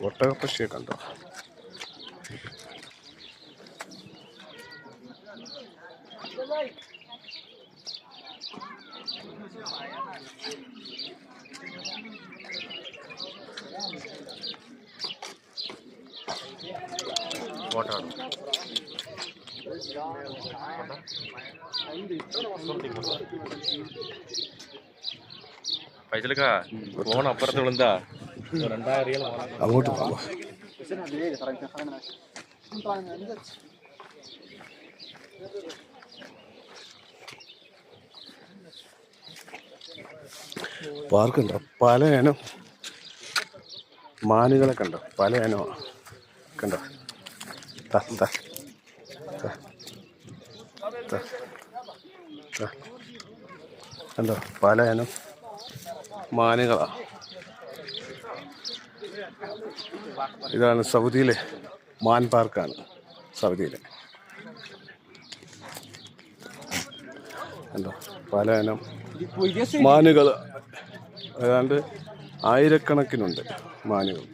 ഒട്ടകപ്പക്ഷിയെ കണ്ടോ? പൈസലക്കാ ഫോൺ അപ്പുറത്ത് വിളന്താ അങ്ങോട്ട് പോകാം. പാർക്കുണ്ടോ? പല ഇനം മാനുകളെ കണ്ടോ? പല ഇനോ കണ്ടോ? കണ്ടോ? പല ഇനം മാനുകളാ. ഇതാണ് സൗദിയിലെ മാൻ പാർക്കാണ്. സൗദിയിലെ കണ്ടോ? പല ഇനം മാനുകൾ, ഏതാണ്ട് ആയിരക്കണക്കിനുണ്ട് മാനുകൾ.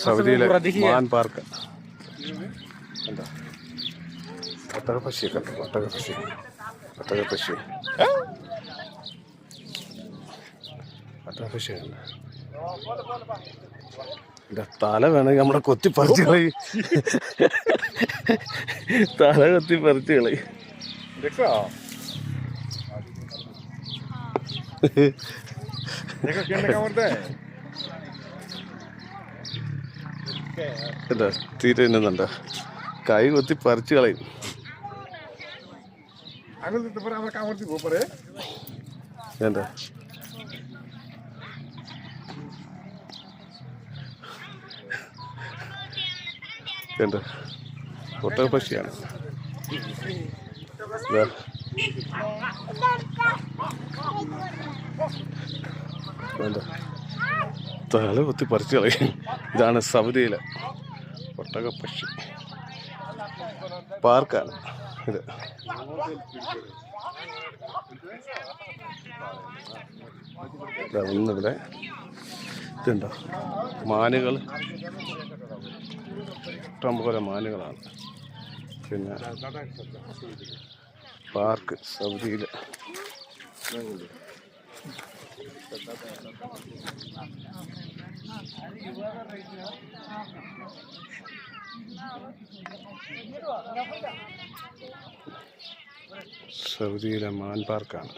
സൗദിയിലെ മാൻ പാർക്ക് കണ്ടോ? ഒട്ടകപ്പക്ഷി കണ്ടോ? ഒട്ടകപ്പക്ഷി ഒട്ടകപ്പക്ഷി ഒട്ടകപ്പക്ഷി കണ്ടോ? എൻ്റെ തല വേണമെങ്കിൽ നമ്മളെ കൊത്തി പറിച്ച് കളയും. തല കൊത്തി പറിച്ച് കളയും. എന്താ തീറ്റ തിന്നുന്നുണ്ടോ? കൈ കൊത്തി പറിച്ച് കളയും. എന്താ കണ്ടോ? ഒട്ടകപ്പക്ഷിയാണ്. എന്താ തല കുത്തി പറിച്ച് കളയും. ഇതാണ് സൗദിയിലെ ഒട്ടകപ്പക്ഷി പാർക്കാണ് ഇത്. ഒന്നിവിടെ ഇതുണ്ടോ? മാനുകൾ ഇഷ്ടംപോലെ മാനുകളാണ്. പിന്നെ പാർക്ക് സൗദിയിൽ സൗദിയിലെ മാൻ പാർക്കാണ്.